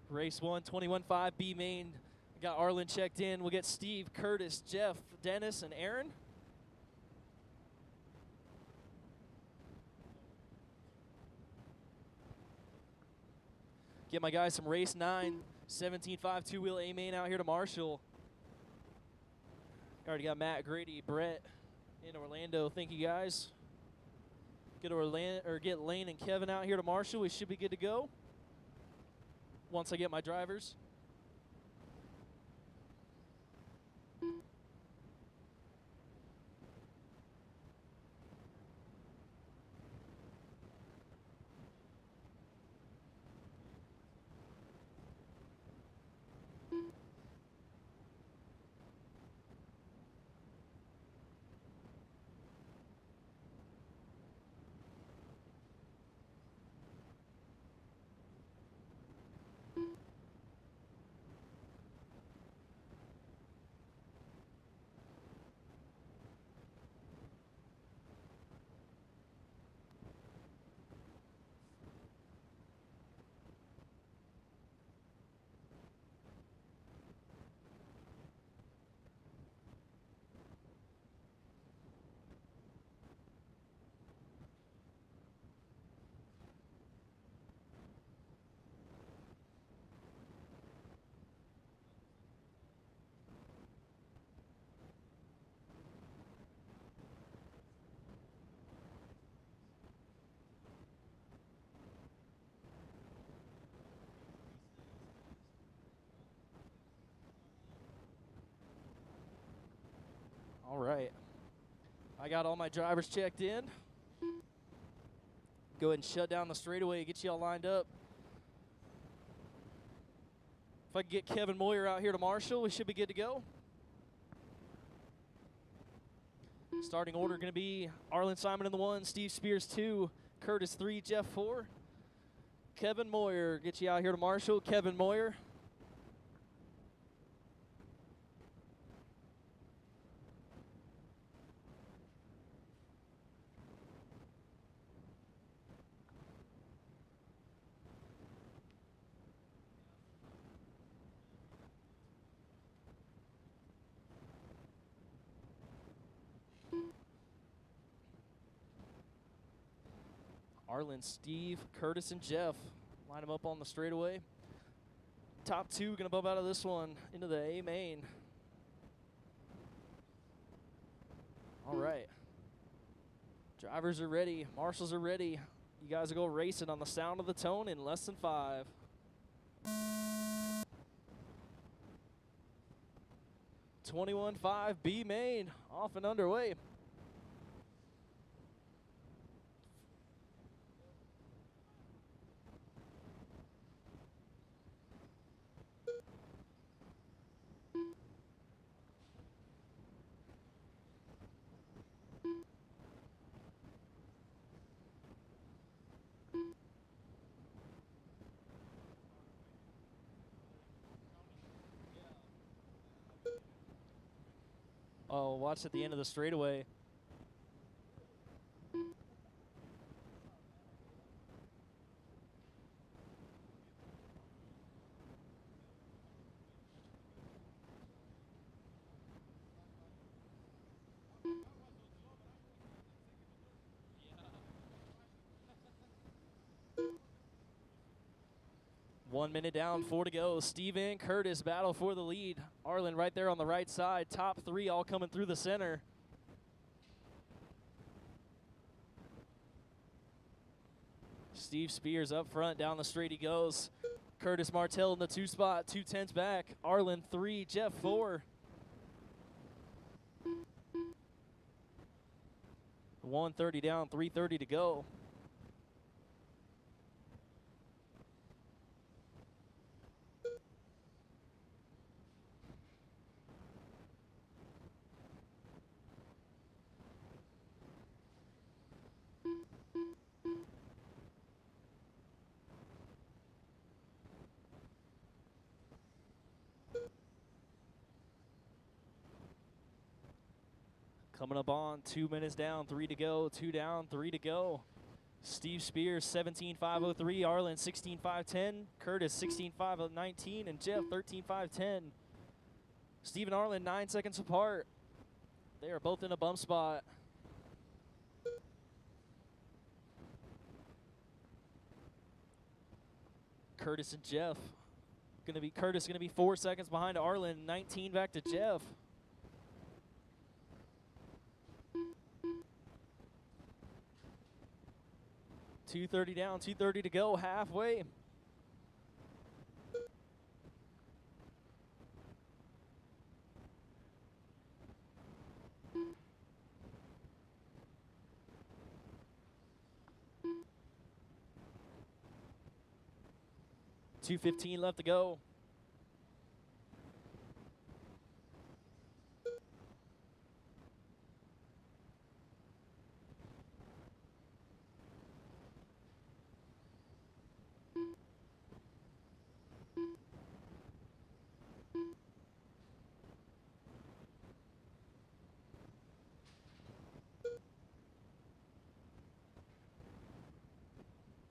Race 1, 21.5 B main. We got Arlen checked in. We'll get Steve, Curtis, Jeff, Dennis, and Aaron. Get my guys some race 9, 17.5 two-wheel A main out here to Marshall. Already got Matt, Grady, Brett in Orlando. Thank you guys. Get Lane and Kevin out here to Marshall. We should be good to go once I get my drivers. All right. I got all my drivers checked in. Go ahead and shut down the straightaway, get you all lined up. If I can get Kevin Moyer out here to Marshall, we should be good to go. Starting order going to be Arlen Simon in the 1, Steve Spears 2, Curtis 3, Jeff 4. Kevin Moyer, get you out here to Marshall. Kevin Moyer. Arlen, Steve, Curtis, and Jeff. Line them up on the straightaway. Top 2 going to bump out of this one into the A main. All right. Drivers are ready. Marshals are ready. You guys will go racing on the sound of the tone in less than 5. (21.5) B main off and underway. Oh, watch at the end of the straightaway. One minute down, 4 to go. Steve and Curtis battle for the lead. Arlen right there on the right side. Top 3 all coming through the center. Steve Spears up front, down the straight he goes. Curtis Martell in the 2 spot, 2/10 back. Arlen 3, Jeff 4. 1:30 down, 3:30 to go. Coming up on 2 minutes down, 3 to go, 2 down, 3 to go. Steve Spears 17.503, Arlen 16.510, Curtis 16.519, and Jeff 13.510. Steve and Arlen 9 seconds apart. They are both in a bump spot. Curtis and Jeff. Curtis gonna be 4 seconds behind Arlen, 19 back to Jeff. .230 down, 2:30 to go, halfway. .215 left to go.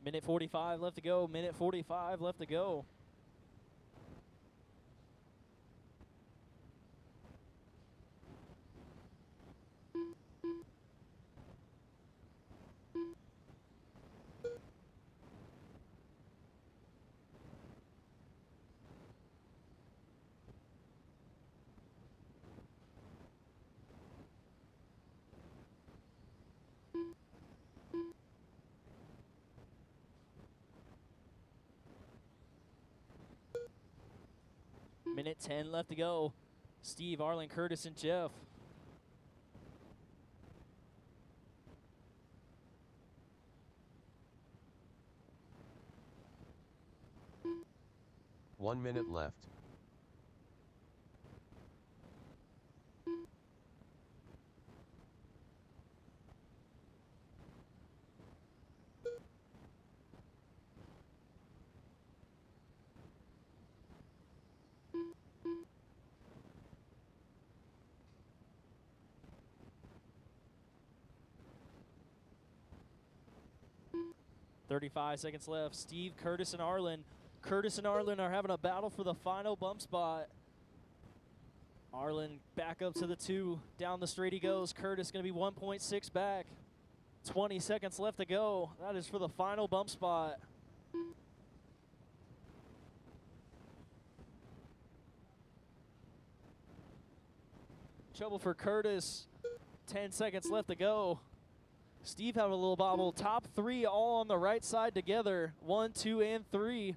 Minute 45 left to go. Minute 45 left to go. Minute 10 left to go. Steve, Arlen, Curtis, and Jeff. One minute left. .35 seconds left. Steve, Curtis, and Arlen. Curtis and Arlen are having a battle for the final bump spot. Arlen back up to the 2. Down the straight he goes. Curtis going to be 1.6 back. 20 seconds left to go. That is for the final bump spot. Trouble for Curtis. 10 seconds left to go. Steve having a little bobble. Top 3 all on the right side together. 1, 2, and 3.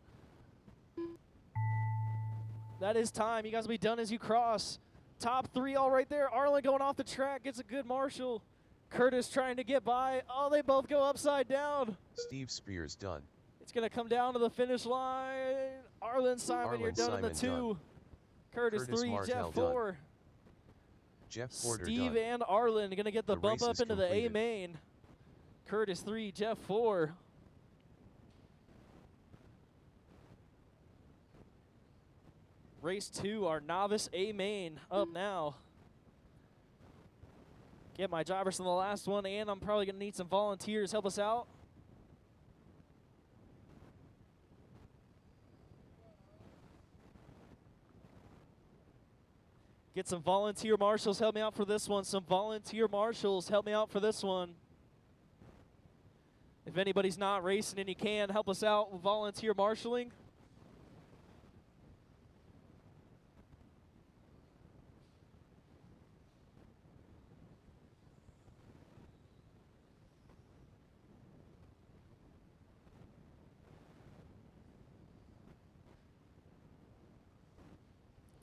That is time. You guys will be done as you cross. Top 3 all right there. Arlen going off the track. Gets a good marshal. Curtis trying to get by. Oh, they both go upside down. Steve Spears done. It's going to come down to the finish line. Arlen Simon, you're done in the 2. Done. Curtis 3, Jeff 4. Done. Jeff Porter Steve done. and Arlen going to get the bump up into the A main. Curtis 3, Jeff 4. Race 2, our novice A main up now. Get my drivers from the last one, and I'm probably going to need some volunteers. Help us out. Get some volunteer marshals. Help me out for this one. Some volunteer marshals. Help me out for this one. If anybody's not racing and you can, help us out with volunteer marshaling.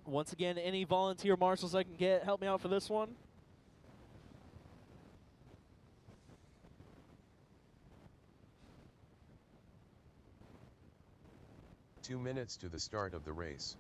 Once again, any volunteer marshals I can get, help me out for this one. Two minutes to the start of the race.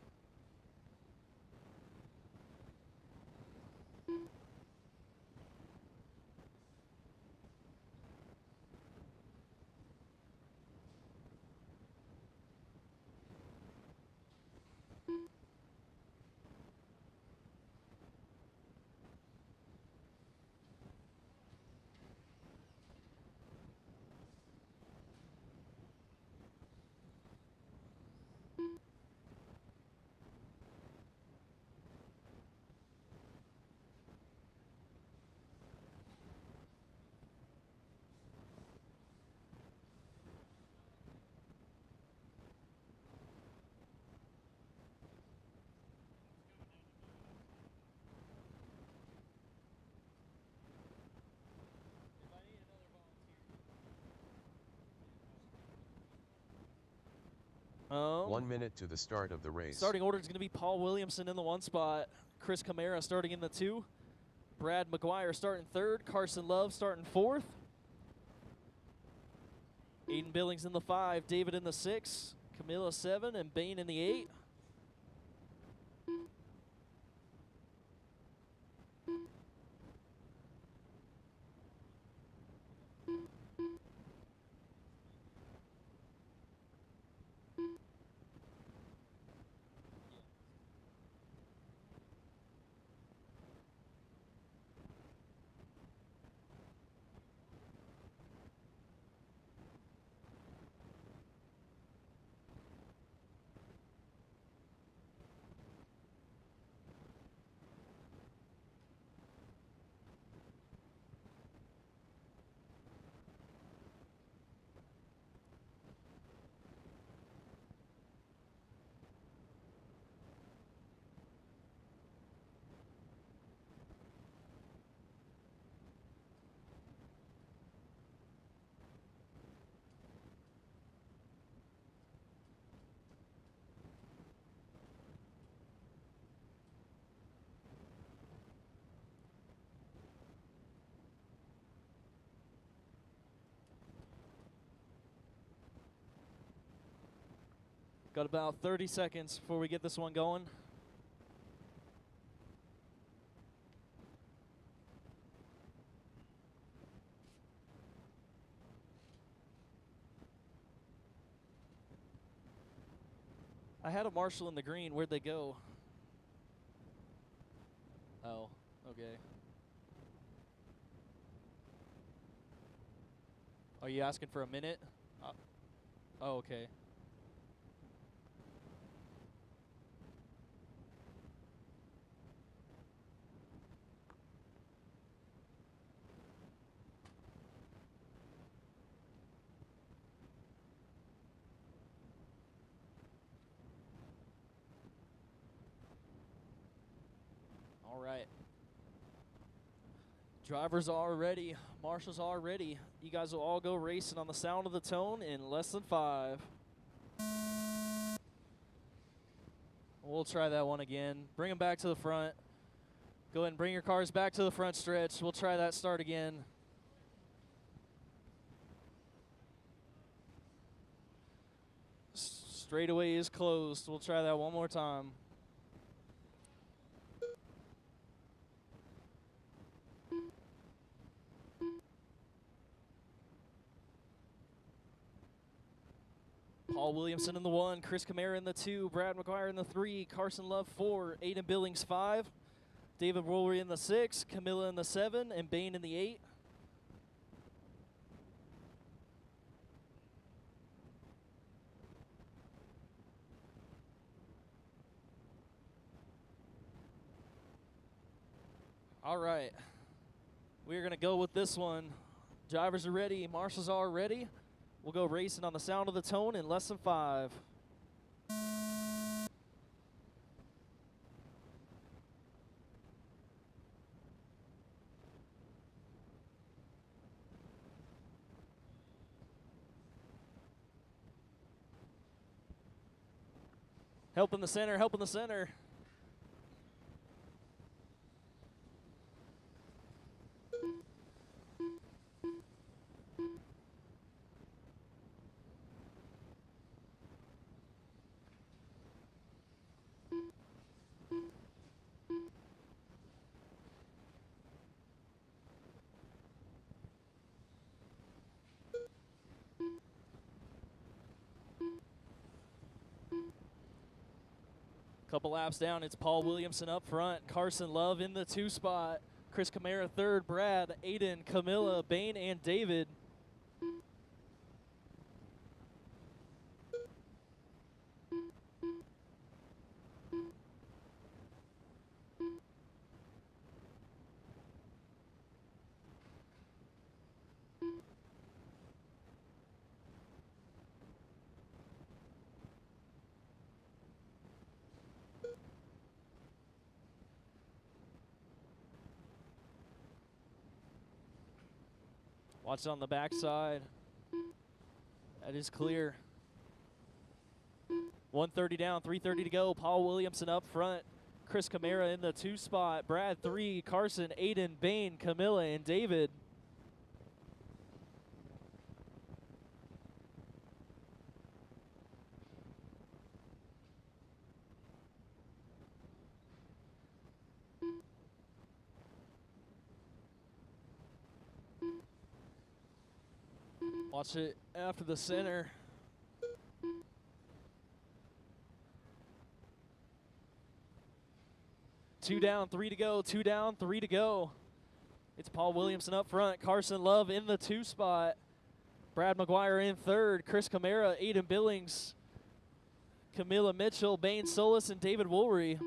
1 minute to the start of the race. Starting order is going to be Paul Williamson in the 1 spot, Chris Camara starting in the 2, Brad McGuire starting 3rd, Carson Love starting 4th, Aiden Billings in the 5, David in the 6, Camilla 7, and Bain in the 8. Got about 30 seconds before we get this one going. I had a marshal in the green. Where'd they go? Oh, okay. Are you asking for a minute? Oh, okay. All right. Drivers are ready. Marshals are ready. You guys will all go racing on the sound of the tone in less than 5. We'll try that one again. Bring them back to the front. Go ahead and bring your cars back to the front stretch. We'll try that start again. Straightaway is closed. We'll try that one more time. Paul Williamson in the 1, Chris Camara in the 2, Brad McGuire in the 3, Carson Love 4, Aiden Billings 5, David Rollery in the 6, Camilla in the 7, and Bain in the 8. All right. We're going to go with this one. Drivers are ready. Marshals are ready. We'll go racing on the sound of the tone in less than 5. Help in the center, help in the center. Couple laps down, it's Paul Williamson up front, Carson Love in the 2 spot, Chris Camara 3rd, Brad, Aiden, Camilla, Bain, and David. Watch it on the backside. That is clear. 1:30 down, 3:30 to go. Paul Williamson up front. Chris Camara in the 2 spot. Brad 3, Carson, Aiden, Bain, Camilla, and David. Watch it after the center. Two down, 3 to go. 2 down, 3 to go. It's Paul Williamson up front. Carson Love in the 2 spot. Brad McGuire in 3rd. Chris Camara, Aiden Billings, Camilla Mitchell, Bain Solis, and David Woolry.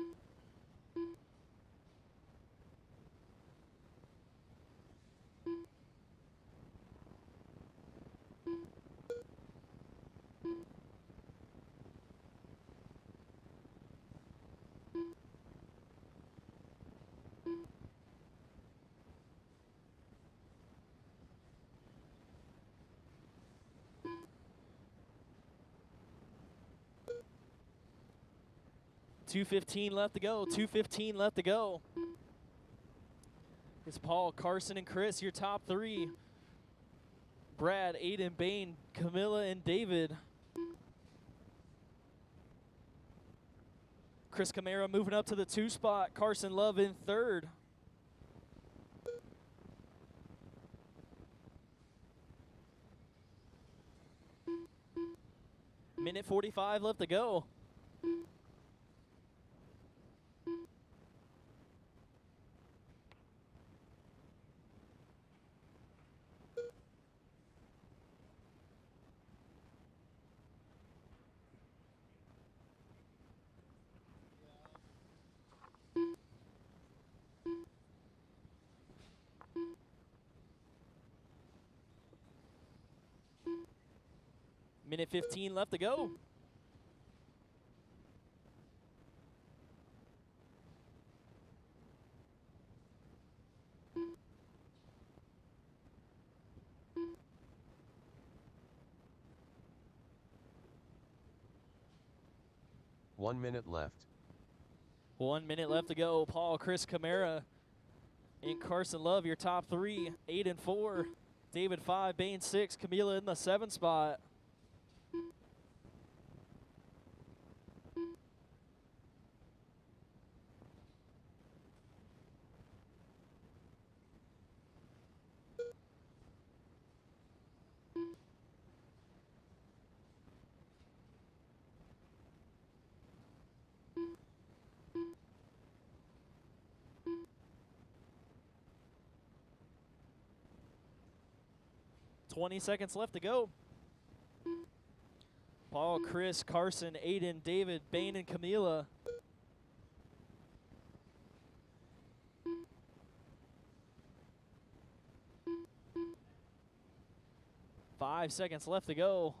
.215 left to go. 2:15 left to go. It's Paul, Carson, and Chris, your top 3. Brad, Aiden, Bain, Camilla, and David. Chris Camara moving up to the 2 spot. Carson Love in 3rd. Minute 45 left to go. Minute 15 left to go. One minute left. 1 minute left to go. Paul, Chris Camara, and Carson Love, your top 3. Aiden 4, David 5, Bain 6, Camila in the 7 spot. .20 seconds left to go. Paul, Chris, Carson, Aiden, David, Bain, and Camila. Five seconds left to go.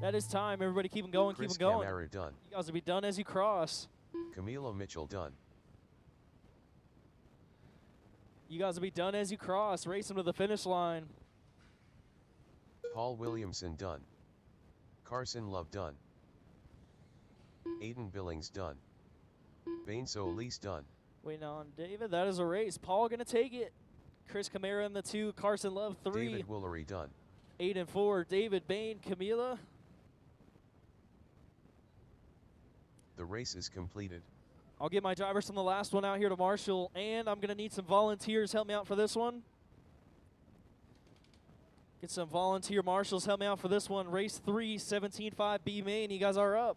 That is time. Everybody keep them going, Chris keep them going. Camara done. You guys will be done as you cross. Camilo Mitchell done. You guys will be done as you cross. Race them to the finish line. Paul Williamson done. Carson Love done. Aiden Billings done. Bain Solis done. Waiting on David. That is a race. Paul going to take it. Chris Camara in the 2. Carson Love 3. David Woolery done. 8 and 4. David, Bain, Camila. The race is completed. I'll get my drivers from the last one out here to Marshall, and I'm going to need some volunteers. Help me out for this one. Get some volunteer marshals. Help me out for this one. Race 3, 17.5 B main. You guys are up.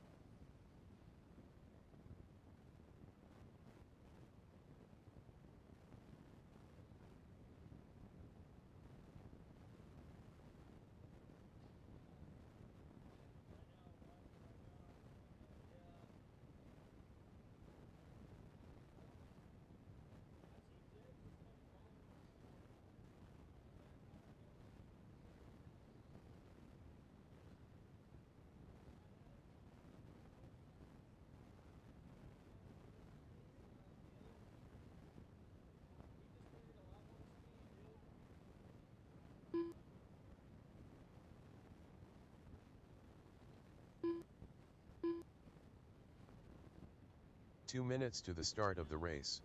2 minutes to the start of the race.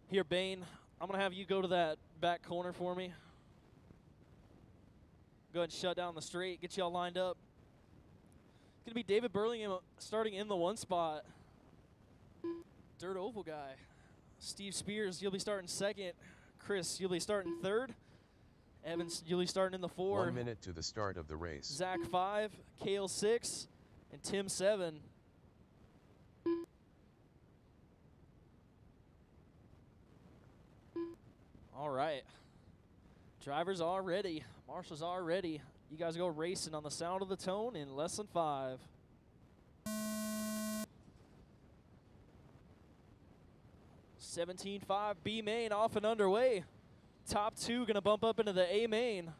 Here, Bane, I'm going to have you go to that back corner for me. Go ahead and shut down the straight, get you all lined up. It's going to be David Burlingham starting in the 1 spot. Dirt oval guy. Steve Spears, you'll be starting 2nd. Chris, you'll be starting 3rd. Evans, you'll be starting in the 4. 1 minute to the start of the race. Zach 5, Kale 6, and Tim 7. All right. Drivers are ready. Marshals are ready. You guys go racing on the sound of the tone in less than 5. $17.5 B main off and underway. Top 2 gonna bump up into the A main.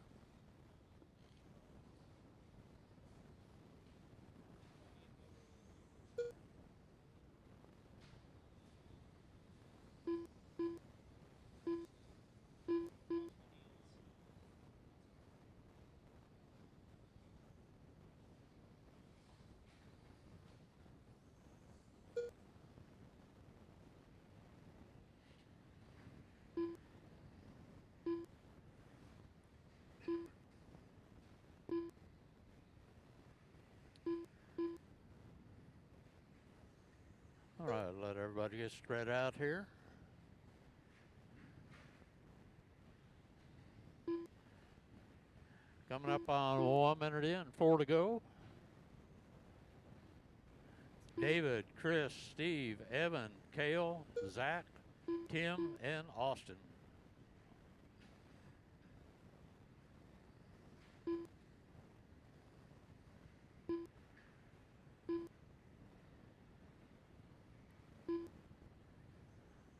All right, let everybody get spread out here. Coming up on 1 minute in, 4 to go. David, Chris, Steve, Evan, Cale, Zach, Tim, and Austin.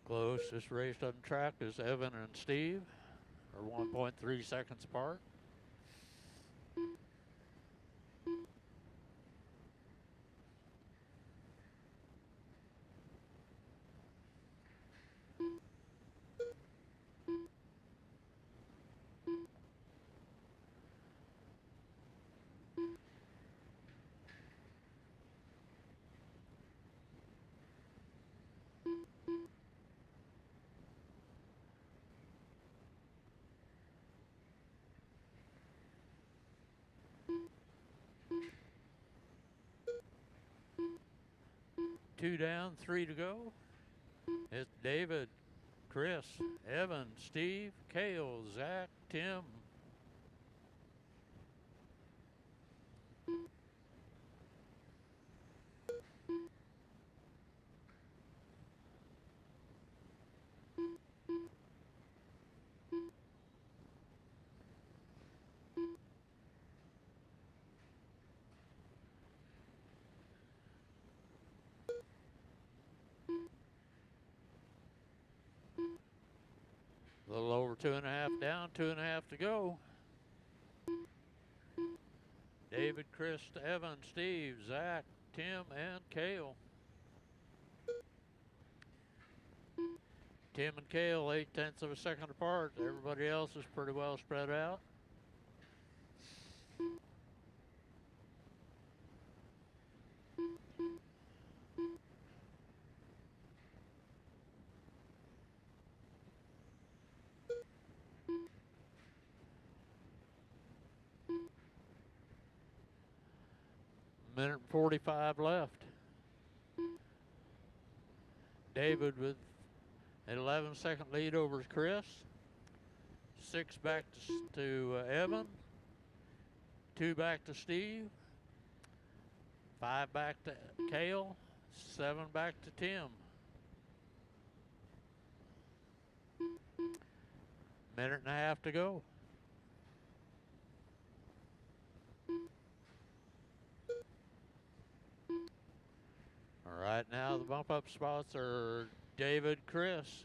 Closest raced on track is Evan and Steve, are 1.3 seconds apart. Two down, 3 to go. It's David, Chris, Evan, Steve, Cale, Zach, Tim. A little over 2.5 down, 2.5 to go. David, Chris, Evan, Steve, Zach, Tim, and Cale. Tim and Cale, 0.8 of a second apart. Everybody else is pretty well spread out. Minute and 45 left. David with an 11-second lead over Chris. 6 back to Evan. 2 back to Steve. 5 back to Cale. 7 back to Tim. Minute and a half to go. Right now, the bump up spots are David, Chris.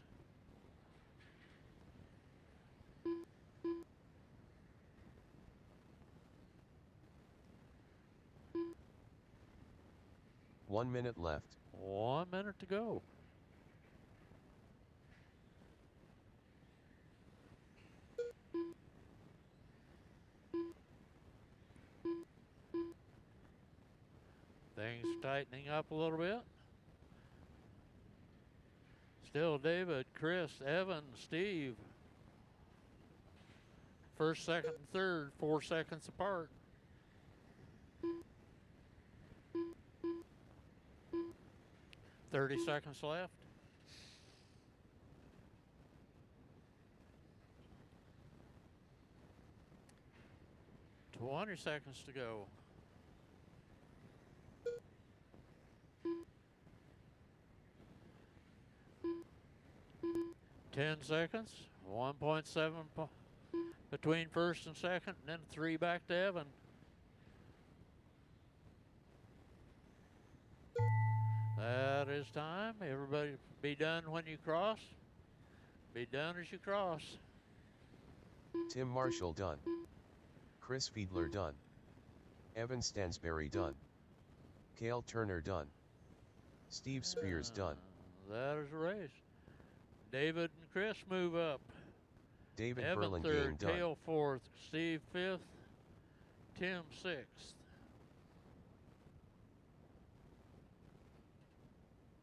One minute left. 1 minute to go. Things tightening up a little bit. Still David, Chris, Evan, Steve. First, second, and third, 4 seconds apart. $30 seconds left. $20 seconds to go. 10 seconds. 1.7 between first and second, and then 3 back to Evan. That is time. Everybody be done when you cross. Be done as you cross. Tim Marshall done. Chris Fiedler done. Evan Stansberry done. Cale Turner done. Steve Spears done. That is a race. David and Chris move up. David Evan Burlingame third, done. Cale fourth, Steve fifth, Tim sixth.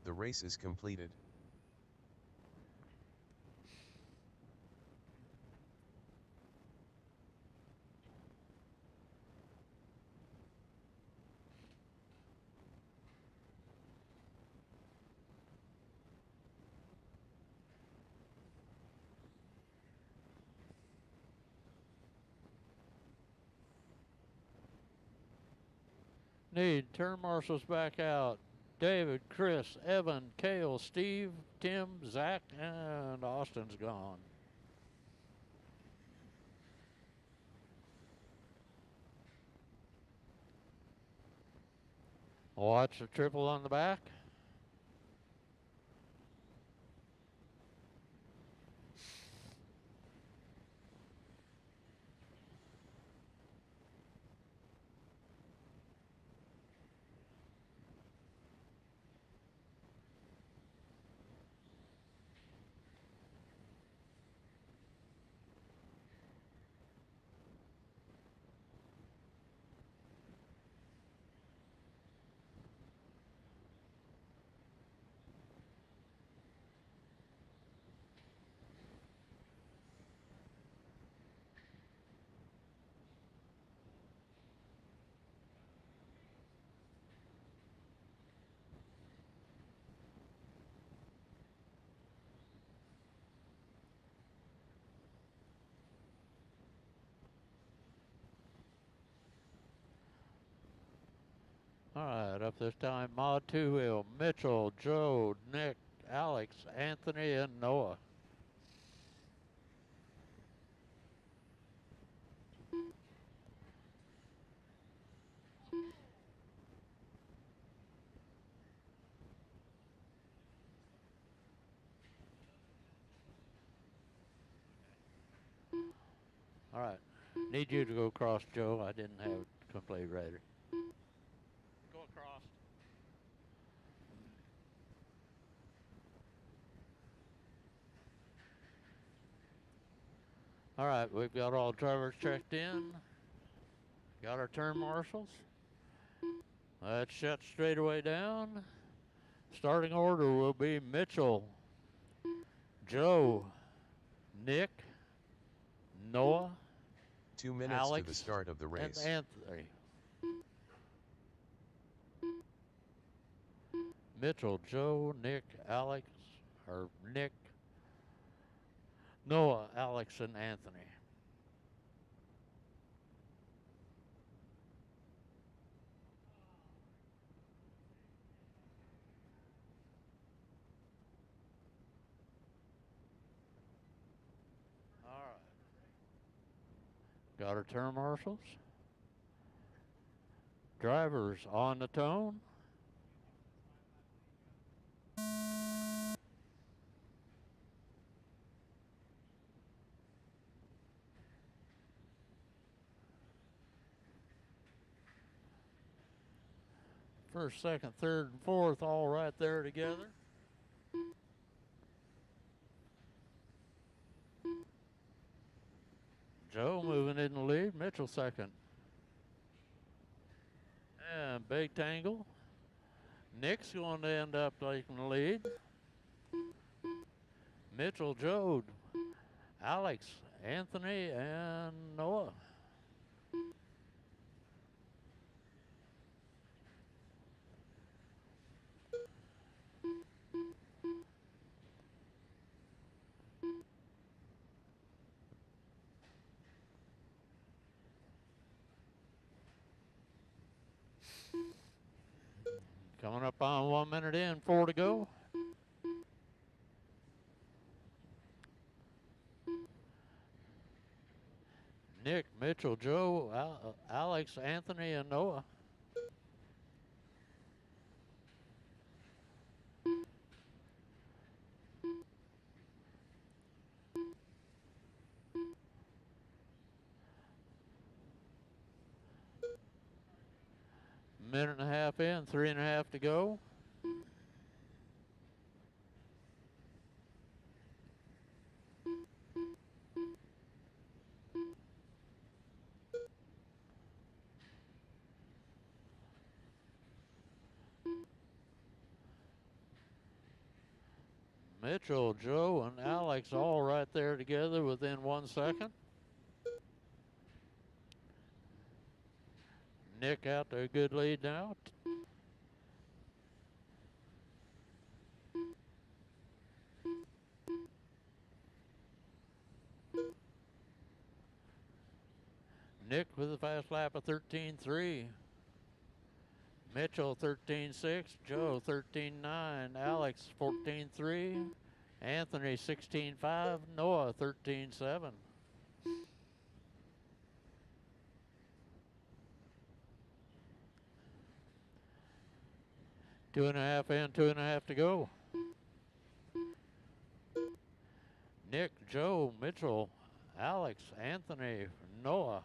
The race is completed. Need turn marshals back out. David, Chris, Evan, Cale, Steve, Tim, Zach, and Austin's gone. Watch the triple on the back. All right, up this time, Mod 2 Wheel, Mitchell, Joe, Nick, Alex, Anthony, and Noah. All right, need you to go across, Joe. I didn't have it complete ready. Go across. All right, we've got all drivers checked in. Got our turn marshals. Let's shut straightaway down. Starting order will be Mitchell, Joe, Nick, Noah, 2 minutes Alex, to the start of the race. and Anthony. Mitchell, Joe, Nick, Alex, or Nick, Noah, Alex, and Anthony. All right. Got our turn marshals. Drivers on the tone. First, second, third, and fourth all right there together. Joe moving in the lead. Mitchell second. And big tangle. Nick's going to end up taking the lead. Mitchell, Joe, Alex, Anthony, and Noah. Coming up on 1 minute in, 4 to go. Nick, Mitchell, Joe, Alex, Anthony, and Noah. Minute and a half in, 3.5 to go. Mitchell, Joe, and Alex all right there together within 1 second. Nick out to a good lead now. Nick with a fast lap of 13.3. Mitchell 13.6, Joe 13.9, Alex 14.3, Anthony 16.5, Noah 13.7. Two and a half in, 2.5 to go. Nick, Joe, Mitchell, Alex, Anthony, Noah.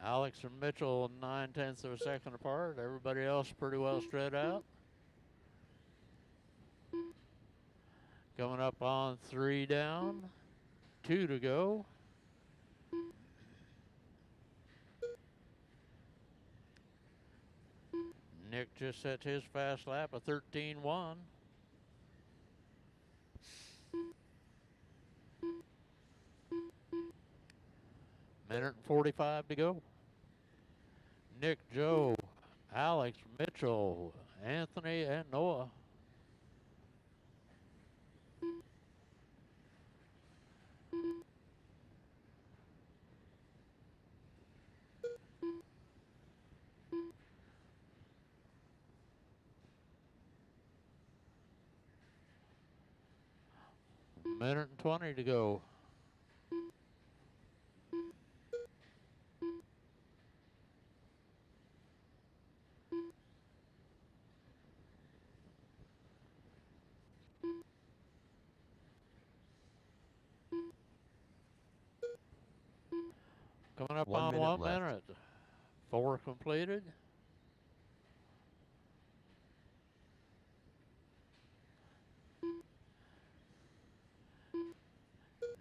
Alex and Mitchell 9/10 of a second apart. Everybody else pretty well spread out. Coming up on 3 down, 2 to go. Nick just set his fast lap of 13.1. Minute and 45 to go. Nick, Joe, Alex, Mitchell, Anthony, and Noah. Minute and 20 to go. Coming up on 1 minute. 4 completed.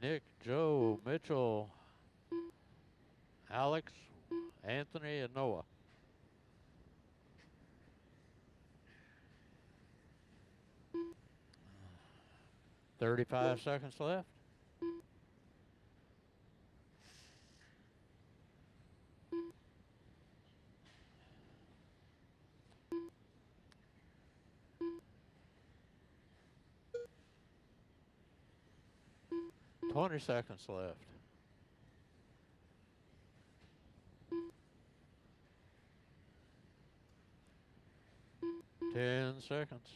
Nick, Joe, Mitchell, Alex, Anthony, and Noah. "35 seconds left. "20 seconds left. "10 seconds.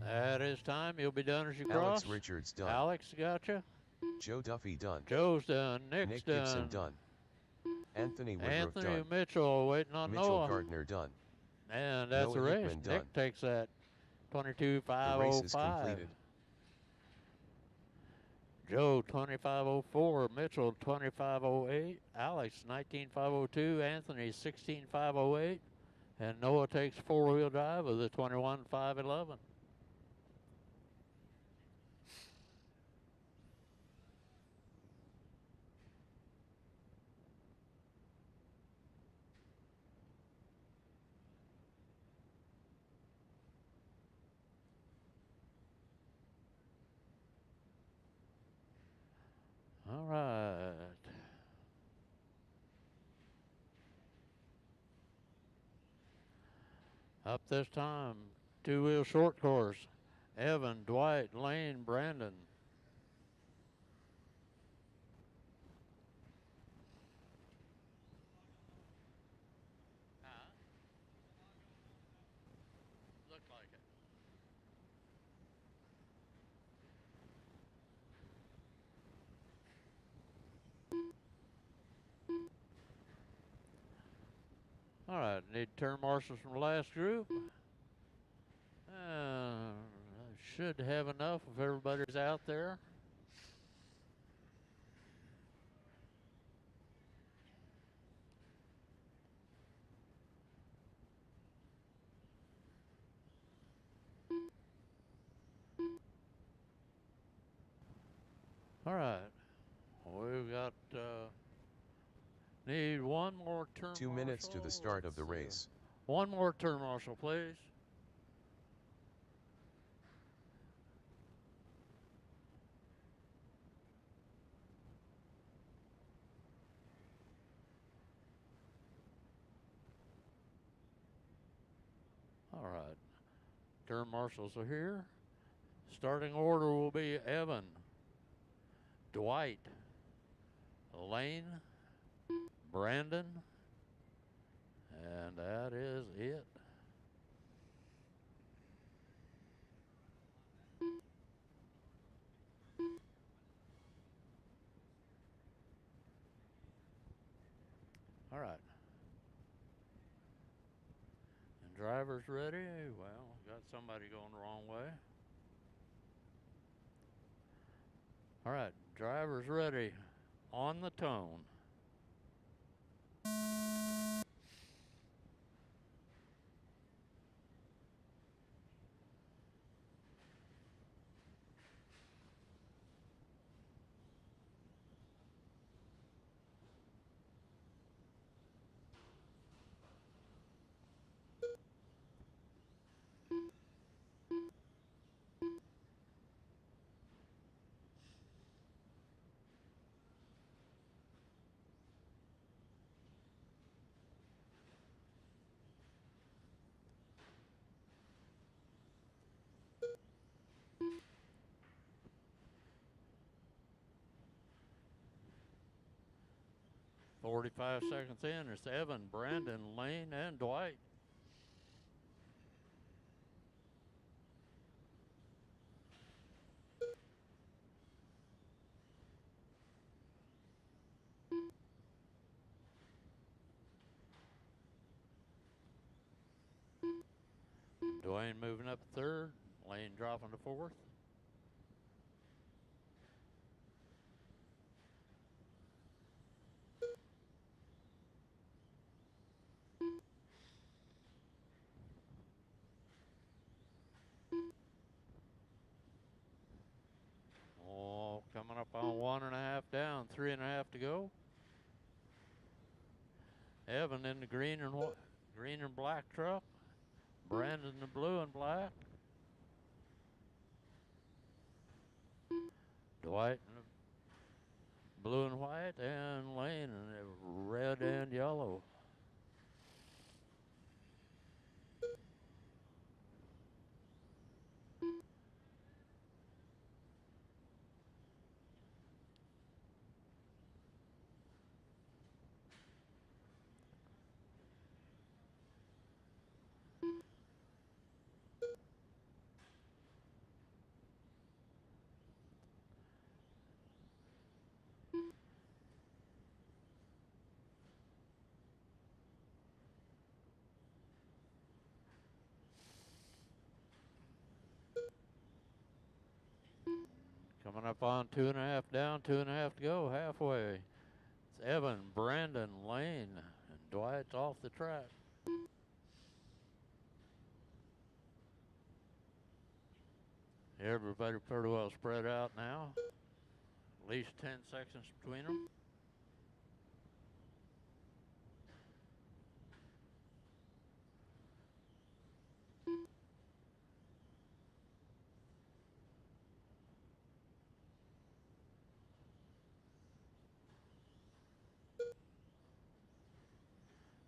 That is time. You'll be done as you cross. Alex Richards done. Alex, gotcha. Joe Duffy done. Joe's done. Nick's Nick done. Gibson done. Anthony Woodruff Anthony done. Mitchell waiting on Mitchell Noah. Gardner done. And that's Noah a race. Hickman done. Nick takes that The race is 22.505. completed. Joe 25.04. Mitchell 25.08. Alex 19.502. Anthony 16.508. And Noah takes four-wheel drive with a 21.511. All right. Up this time, two-wheel short course. Evan, Dwight, Lane, Brandon. Looked like it. All right, need turn marshals from the last group. Should have enough if everybody's out there. All right, we've got, need one more turn 2 minutes to the start of the race. One more turn marshal, please. All right, turn marshals are here. Starting order will be Evan, Dwight, Lane, Brandon, and that is it. All right. And drivers ready? Well, got somebody going the wrong way. All right, drivers ready. On the tone. "45 seconds in, it's Evan, Brandon, Lane, and Dwight. Dwayne moving up third, Lane dropping to fourth. Oh, coming up on 1.5 down, 3.5 to go. Evan in the green and black truck. Brandon in the blue and black. Dwight in the blue and white, and Lane in the red and yellow. Coming up on 2.5 down, 2.5 to go, halfway. It's Evan, Brandon, Lane, and Dwight's off the track. Everybody pretty well spread out now. At least 10 seconds between them.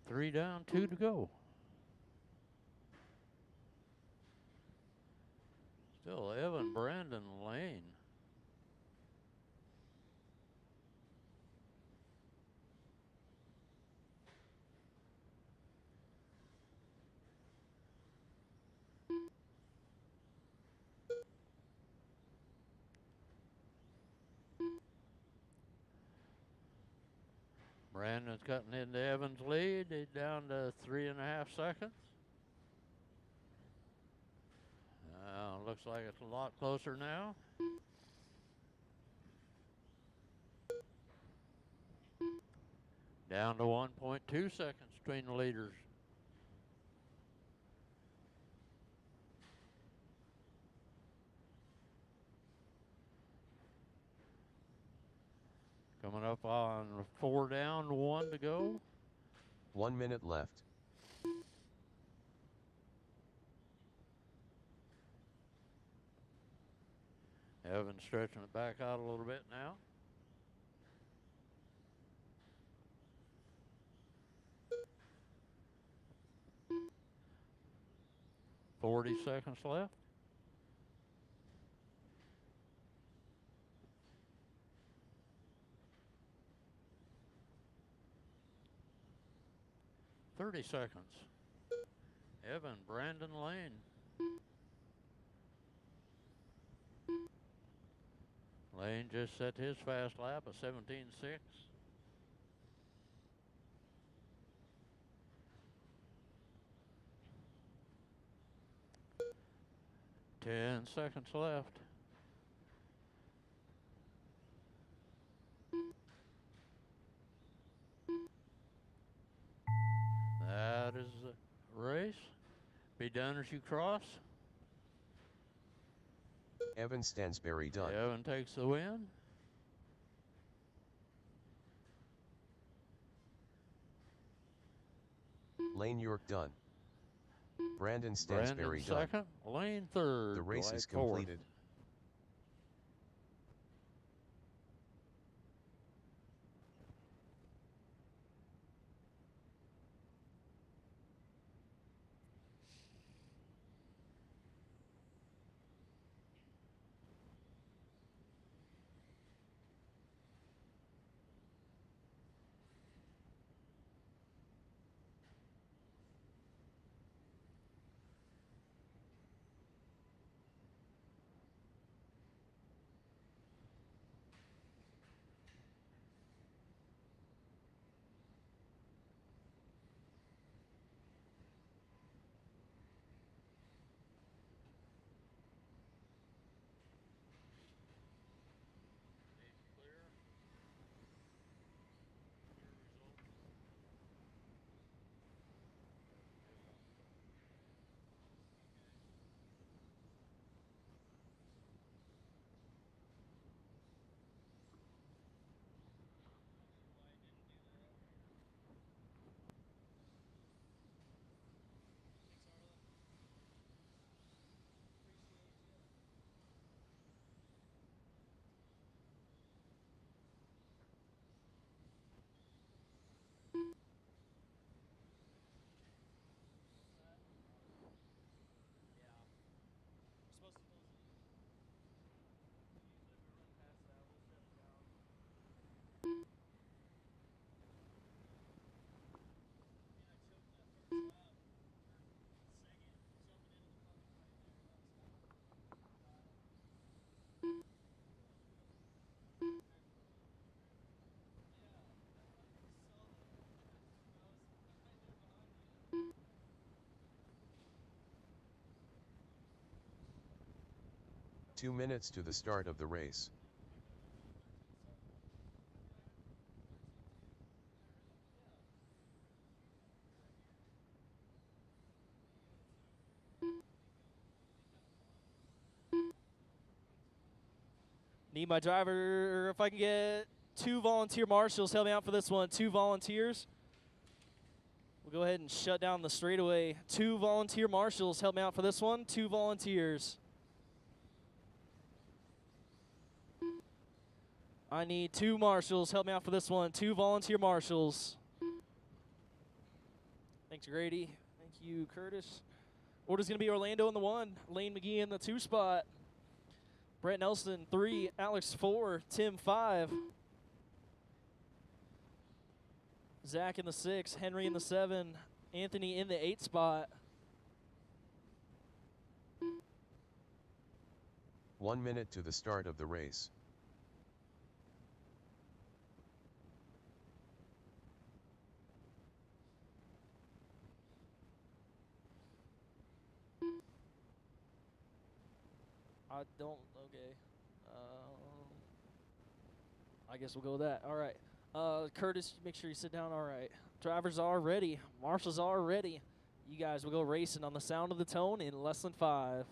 Three down, 2 to go. Still Evan, Brandon, Lane. Brandon's cutting into Evan's lead. He's down to 3.5 seconds. Looks like it's a lot closer now. Down to 1.2 seconds between the leaders. Coming up on 4 down, 1 to go. 1 minute left. Evan stretching it back out a little bit now. Forty seconds left. Thirty seconds. Evan, Brandon, Lane. Lane just set his fast lap of 17.6. Ten seconds left. That is the race. Be done as you cross. Evan Stansberry done. Evan takes the win. Lane York done. Brandon Brandon Stansberry done. second. Lane third. The race is Dwight fourth. completed. 2 minutes to the start of the race. Need my driver, if I can get 2 volunteer marshals, help me out for this one. 2 volunteers. We'll go ahead and shut down the straightaway. 2 volunteer marshals, help me out for this one. 2 volunteers. I need 2 marshals, help me out for this one. 2 volunteer marshals. Thanks, Grady. Thank you, Curtis. Order's going to be Orlando in the 1, Lane McGee in the 2 spot. Brett Nelson, 3, Alex, 4, Tim, 5. Zach in the 6, Henry in the 7, Anthony in the 8 spot. 1 minute to the start of the race. I don't, okay. I guess we'll go with that. All right. Curtis, make sure you sit down. All right. Drivers are ready. Marshals are ready. You guys will go racing on the sound of the tone in less than 5.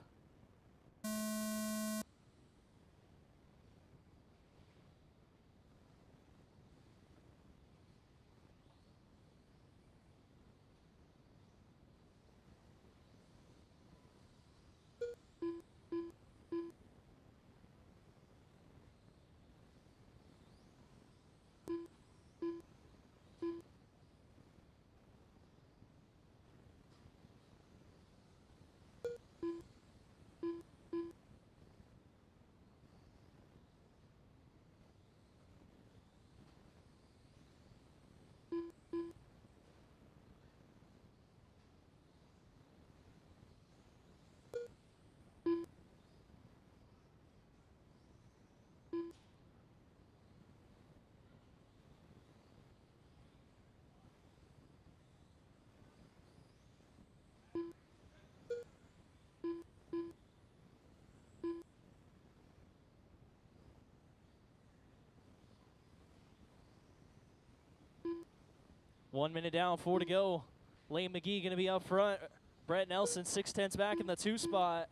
One minute down, 4 to go. Lane McGee going to be up front. Brett Nelson, 6/10 back in the 2 spot.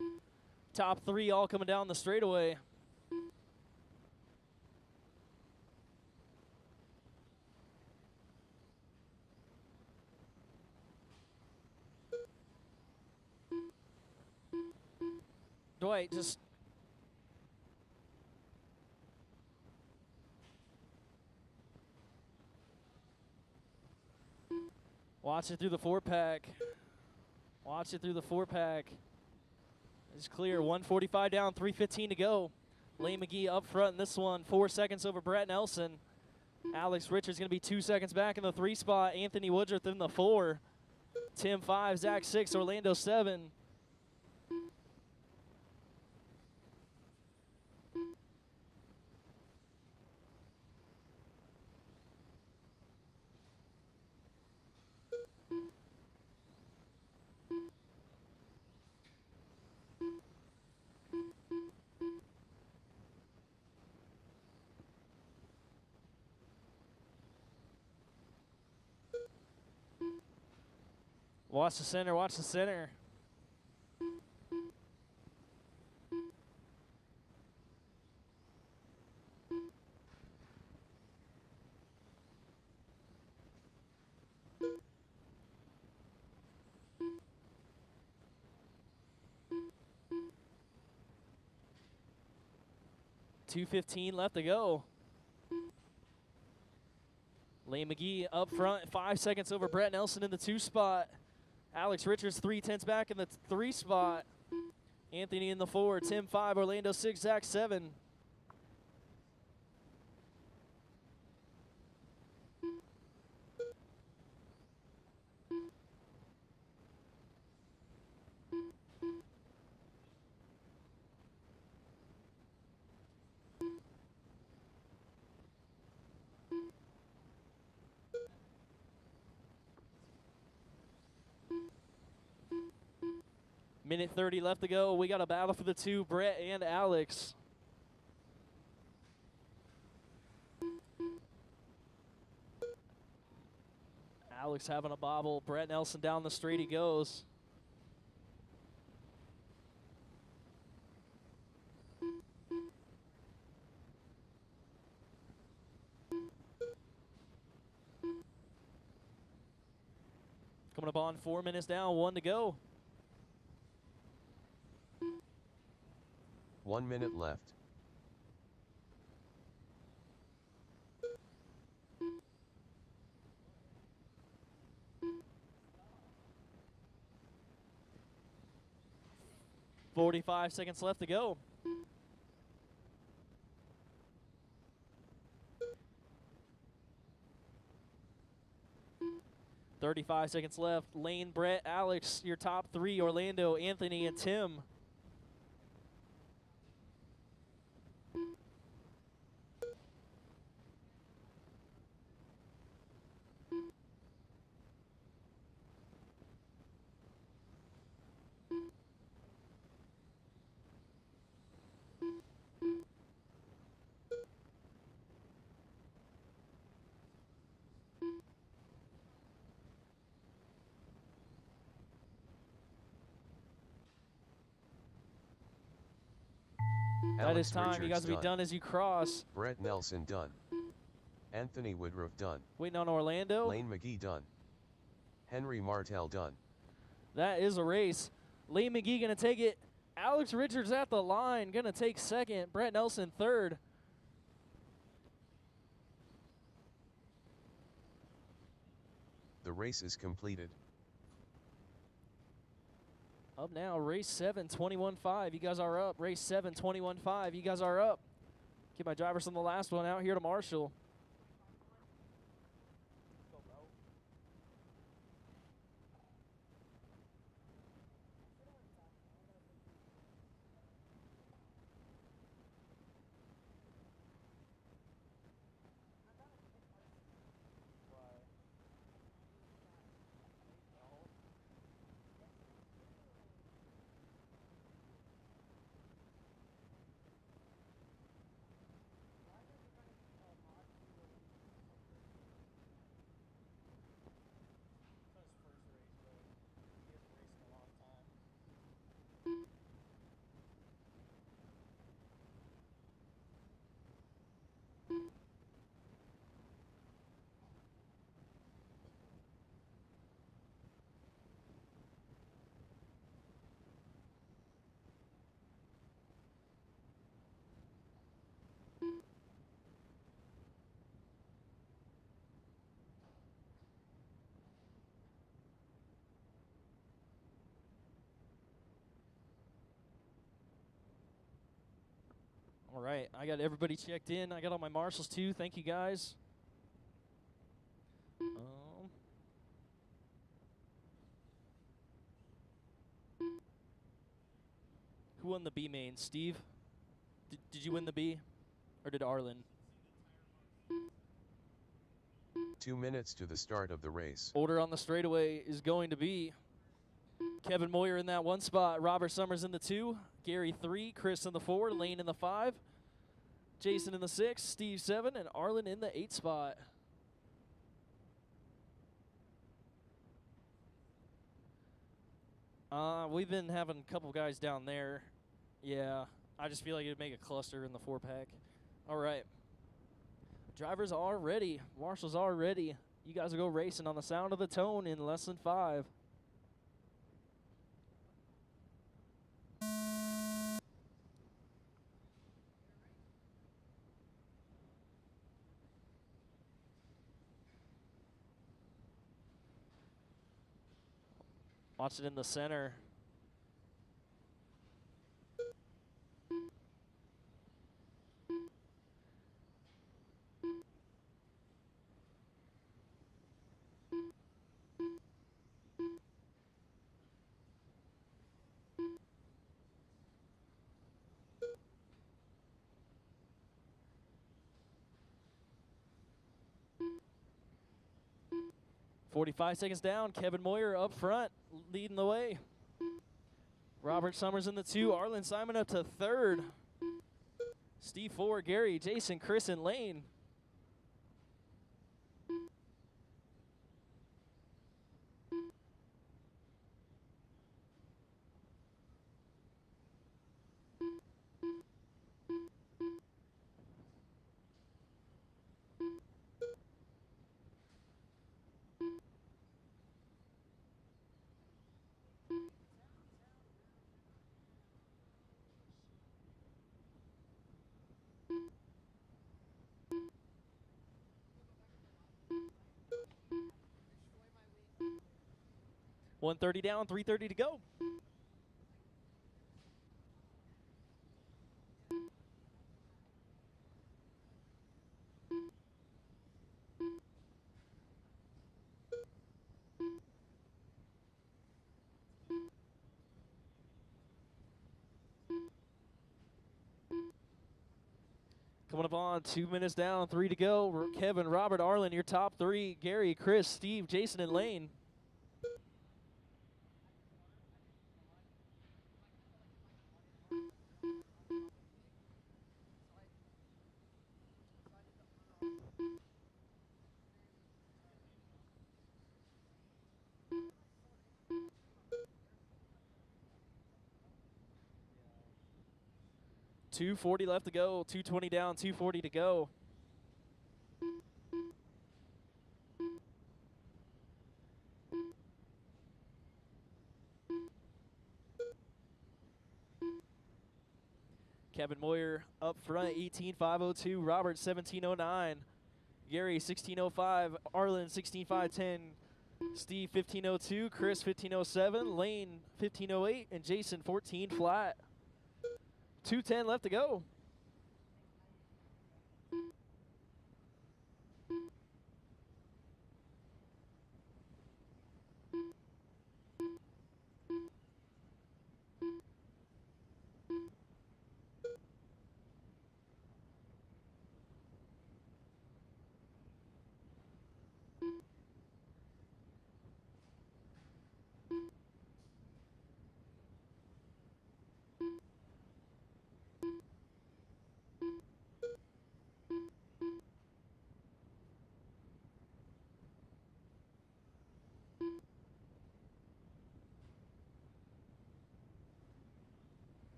Top 3 all coming down the straightaway. Dwight, just watch it through the 4-pack. Watch it through the 4-pack. It's clear. 1:45 down, 3:15 to go. Lane McGee up front in this one. 4 seconds over Brett Nelson. Alex Richards going to be 2 seconds back in the 3 spot. Anthony Woodruff in the 4. Tim 5, Zach 6, Orlando 7. Watch the center, watch the center. .215 left to go. Lane McGee up front, 5 seconds over Brett Nelson in the 2 spot. Alex Richards 3/10 back in the 3 spot. Anthony in the 4, Tim 5, Orlando 6, Zach 7. Minute 30 left to go. We got a battle for the two, Brett and Alex. Alex having a bobble. Brett Nelson down the straight he goes. Coming up on 4 minutes down, 1 to go. 1 minute left. $45 seconds left to go. $35 seconds left. Lane, Brett, Alex, your top three, Orlando, Anthony, and Tim. That is time. You guys will be done as you cross. Brett Nelson done. Anthony Woodruff done. Waiting on Orlando. Lane McGee done. Henry Martell done. That is a race. Lane McGee going to take it. Alex Richards at the line, going to take second. Brett Nelson third. The race is completed. Up now, race 7, 21-5. You guys are up. Race 7, 21-5. You guys are up. Get my drivers from the last one out here to Marshall. All right, I got everybody checked in. I got all my marshals too. Thank you guys. Who won the B main? Steve? Did you win the B? Or did Arlen? 2 minutes to the start of the race. Order on the straightaway is going to be Kevin Moyer in that 1 spot, Robert Summers in the 2, Gary 3, Chris in the 4, Lane in the 5, Jason in the 6, Steve 7, and Arlen in the 8 spot. We've been having a couple guys down there. Yeah, I just feel like it'd make a cluster in the 4-pack. All right. Drivers are ready. Marshals are ready. You guys will go racing on the sound of the tone in less than 5. Watch it in the center. $45 seconds down. Kevin Moyer up front, leading the way. Robert Summers in the 2. Arlen Simon up to 3rd. Steve 4, Gary, Jason, Chris, and Lane. $130 down, $330 to go. Coming up on 2 minutes down, 3 to go. Kevin, Robert, Arlen, your top 3. Gary, Chris, Steve, Jason, and Lane. $240 left to go. 220 down, $240 to go. Kevin Moyer up front, 18.502. Robert, 17.09. Gary, 16.05. Arlen, 16.510. Steve, 15.02. Chris, 15.07. Lane, 15.08. And Jason, 14 flat. 2:10 left to go.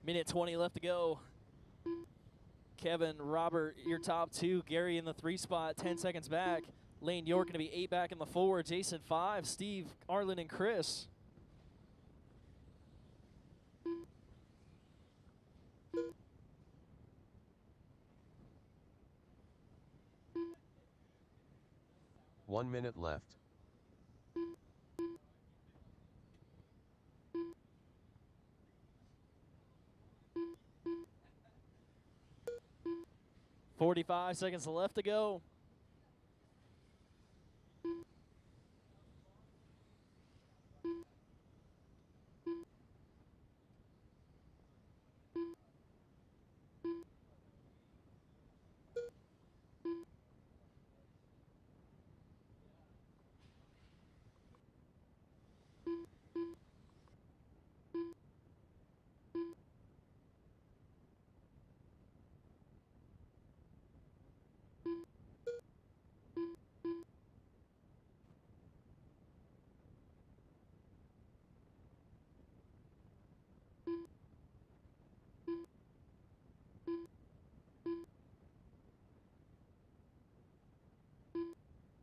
Minute 20 left to go. Kevin, Robert, your top 2. Gary in the 3 spot, 10 seconds back. Lane York going to be 8 back in the 4. Jason 5. Steve, Arlen, and Chris. One minute left. $45 seconds left to go.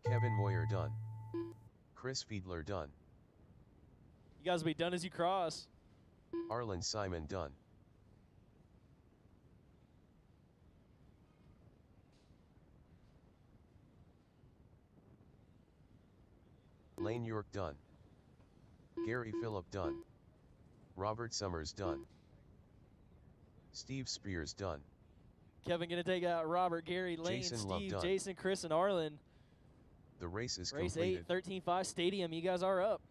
Kevin Moyer done. Chris Fiedler done. You guys will be done as you cross. Arlen Simon done. Lane York done. Gary Phillip done. Robert Summers done. Steve Spears done. Kevin going to take out Robert, Gary, Lane, Jason Love Steve, done. Jason, Chris, and Arlen. The race is Race completed. 8, 13.5 Stadium. You guys are up.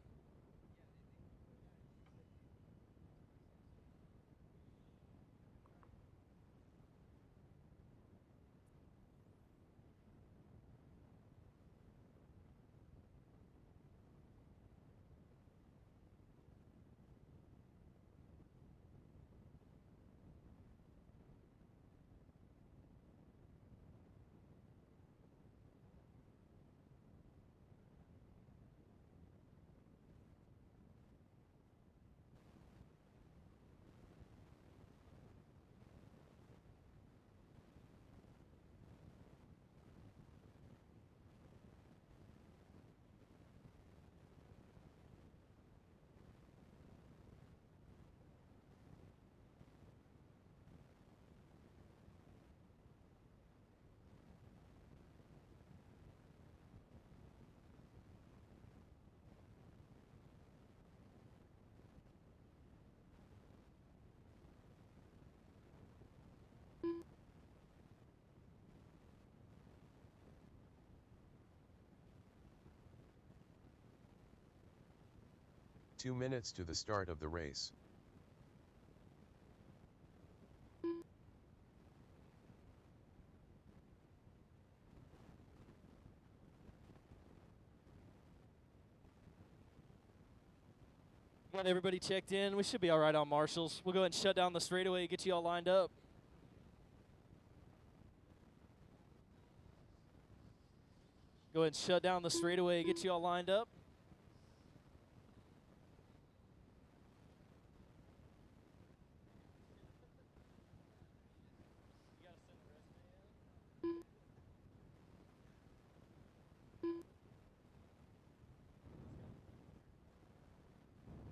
2 minutes to the start of the race. Got everybody checked in. We should be all right on marshals. We'll go ahead and shut down the straightaway, get you all lined up. Go ahead and shut down the straightaway, get you all lined up.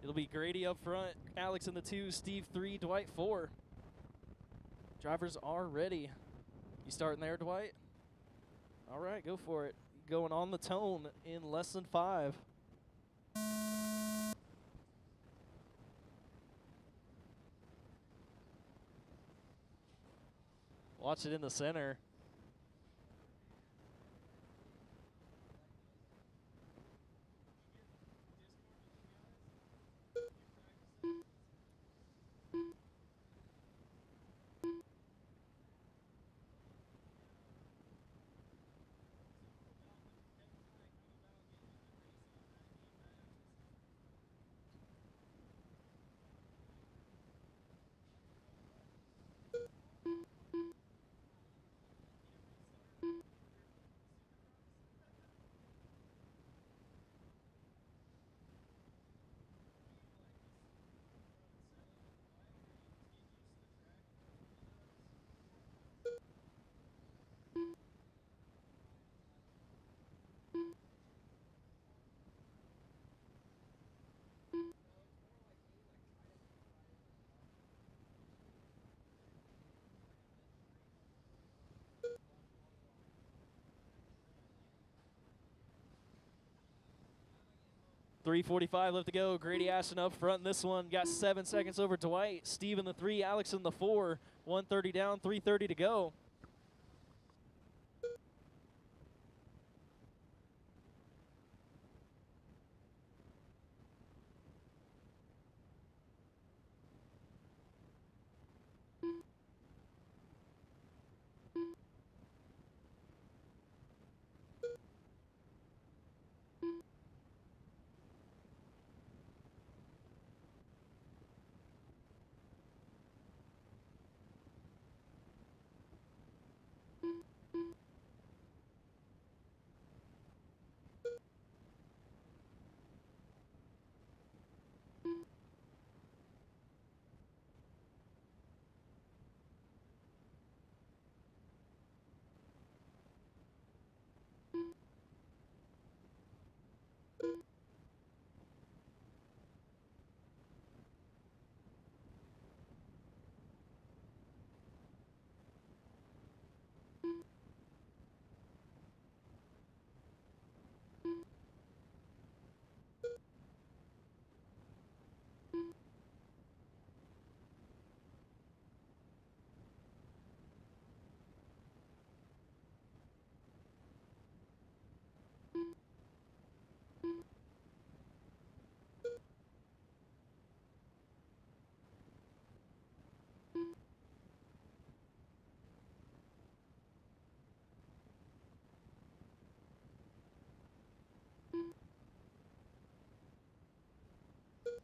It'll be Grady up front, Alex in the 2, Steve 3, Dwight 4. Drivers are ready. You starting there, Dwight? All right, go for it. Going on the tone in less than 5. Watch it in the center. .345 left to go. Grady Ashton up front in this one. Got 7 seconds over Dwight. Steve in the 3, Alex in the 4. 130 down, 330 to go.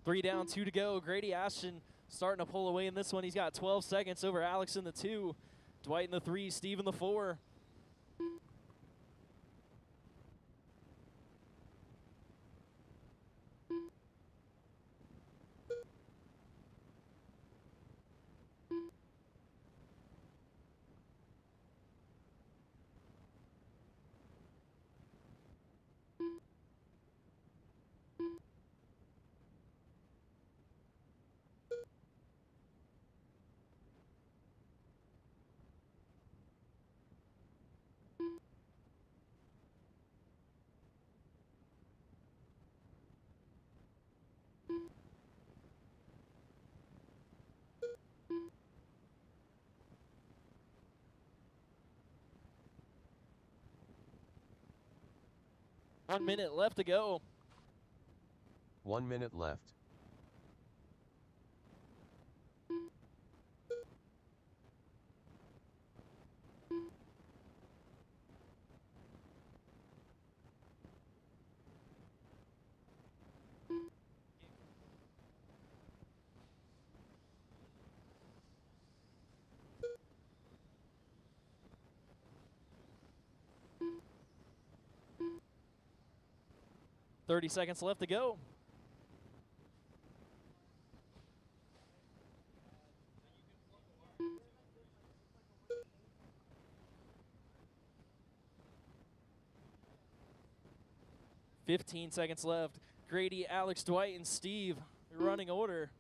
Three down, 2 to go. Grady Ashton starting to pull away in this one. He's got 12 seconds over Alex in the 2. Dwight in the 3, Steve in the 4. One minute left to go. 1 minute left. Thirty seconds left to go. Fifteen seconds left. Grady, Alex, Dwight, and Steve running order.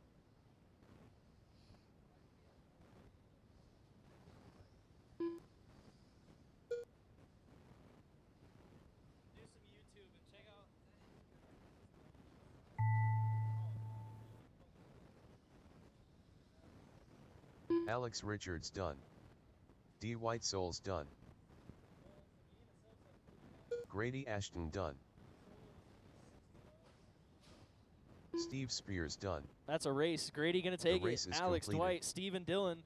Alex Richards done. D. White Souls done. Grady Ashton done. Steve Spears done. That's a race. Grady going to take race it. is Alex, completed. Dwight, Steve, and Dylan.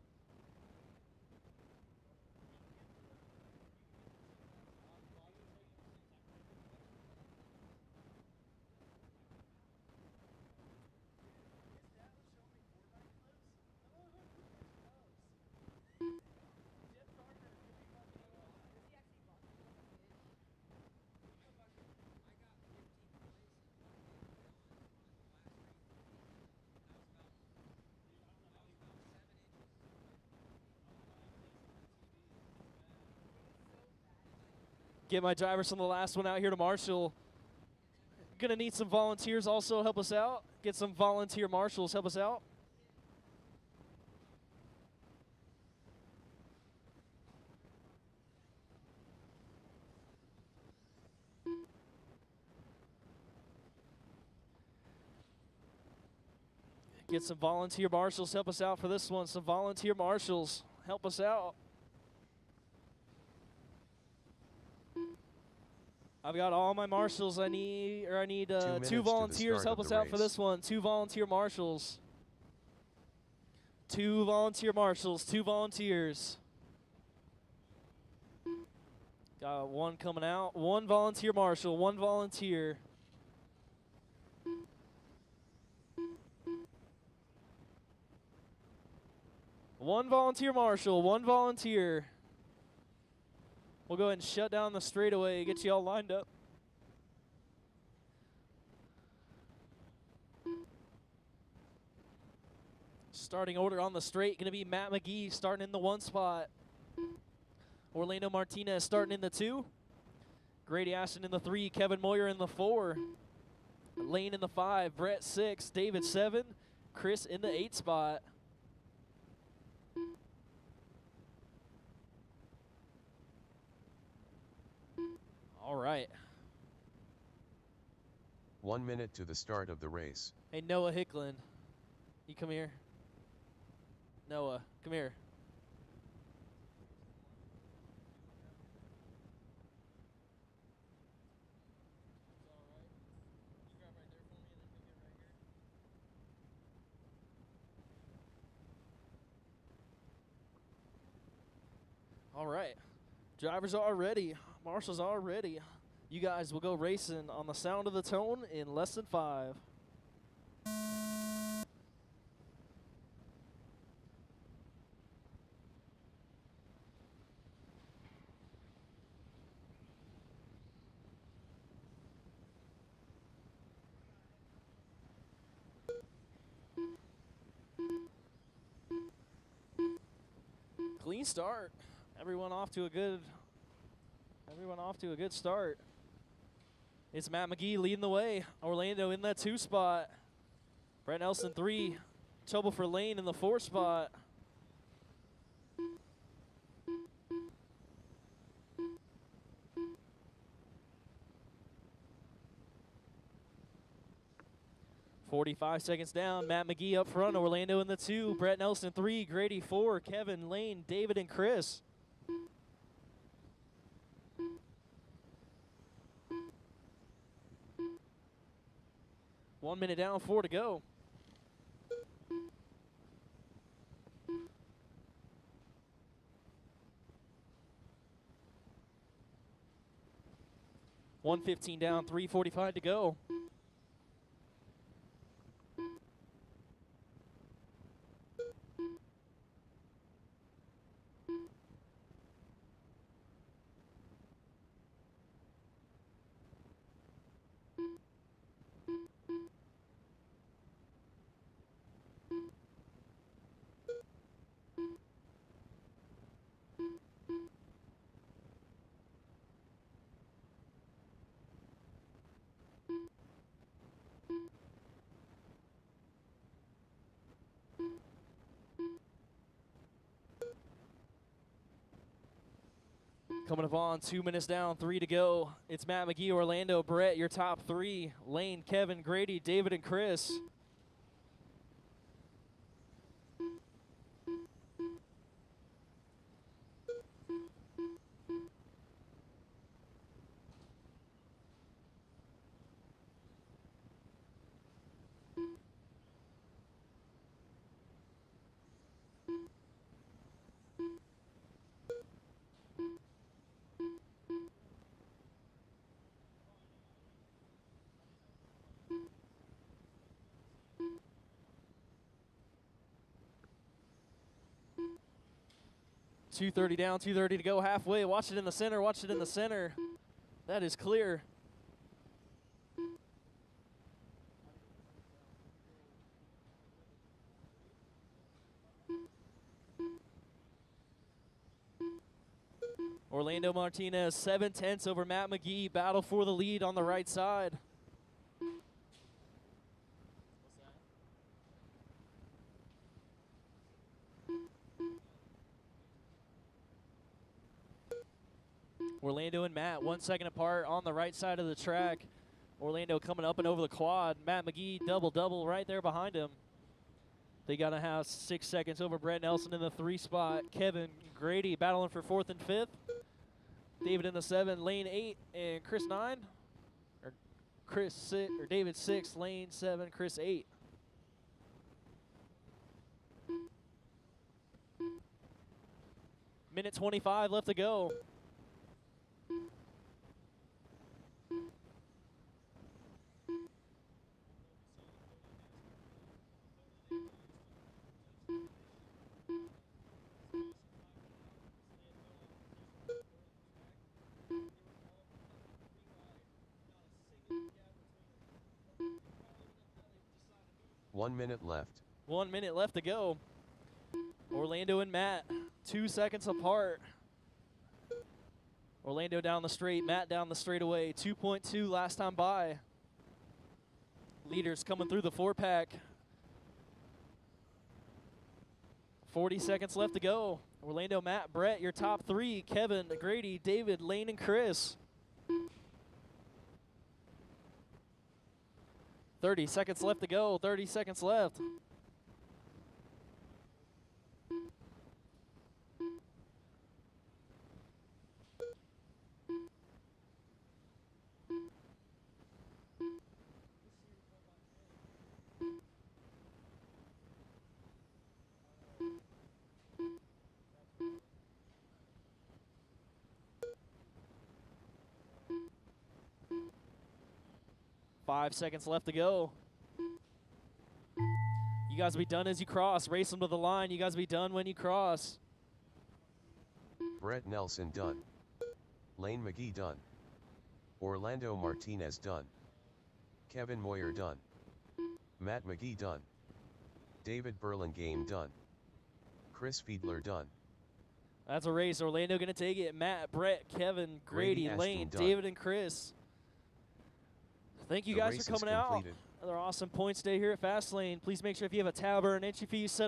Get my drivers from the last one out here to Marshall. Gonna need some volunteers also help us out. Get some volunteer marshals help us out. Get some volunteer marshals help us out for this one. Some volunteer marshals help us out. I've got all my marshals I need, two volunteers help us out for this one. Two volunteer marshals. Two volunteer marshals, two volunteers. Got one coming out. One volunteer marshal, one volunteer. One volunteer marshal, one volunteer. We'll go ahead and shut down the straightaway, get you all lined up. Starting order on the straight, going to be Matt McGee starting in the 1 spot. Orlando Martinez starting in the 2. Grady Ashton in the 3, Kevin Moyer in the 4. Lane in the 5, Brett 6, David 7, Chris in the 8 spot. All right. 1 minute to the start of the race. Hey, Noah Hicklin, you come here. Noah, come here. All right. Drivers are ready. Marshals are ready. You guys will go racing on the sound of the tone in less than 5. Clean start. Everyone off to a good start. It's Matt McGee leading the way. Orlando in that 2 spot. Brett Nelson 3. Trouble for Lane in the 4 spot. .45 seconds down. Matt McGee up front. Orlando in the 2. Brett Nelson 3. Grady 4. Kevin, Lane, David, and Chris. 1 minute down, 4 to go. $1:15 down, 3:45 to go. Coming up on 2 minutes down, 3 to go. It's Matt McGee, Orlando, Brett, your top three. Lane, Kevin, Grady, David, and Chris. $2:30 down, 2:30 to go, halfway. Watch it in the center, watch it in the center. That is clear. Orlando Martinez, 7/10 over Matt McGee. Battle for the lead on the right side. Orlando and Matt 1 second apart on the right side of the track. Orlando coming up and over the quad. Matt McGee double right there behind him. They got to have 6 seconds over Brett Nelson in the 3 spot. Kevin Grady battling for 4th and 5th. David in the 7, Lane 8, and Chris 9. Or Chris 6, or David 6, Lane 7, Chris 8. Minute 25 left to go. One minute left. 1 minute left to go. Orlando and Matt, 2 seconds apart. Orlando down the straight, Matt down the straightaway. 2.2 last time by. Leaders coming through the 4-pack. 40 seconds left to go. Orlando, Matt, Brett, your top three. Kevin, Grady, David, Lane, and Chris. 30 seconds left to go. 30 seconds left. Five seconds left to go. You guys will be done as you cross. Race them to the line. You guys will be done when you cross. Brett Nelson done. Lane McGee done. Orlando Martinez done. Kevin Moyer done. Matt McGee done. David Burlingame done. Chris Fiedler done. That's a race. Orlando going to take it. Matt, Brett, Kevin, Grady, Lane, done. David, and Chris. Thank you guys for coming out. Another awesome points day here at Fastlane. Please make sure if you have a tab or an entry fee set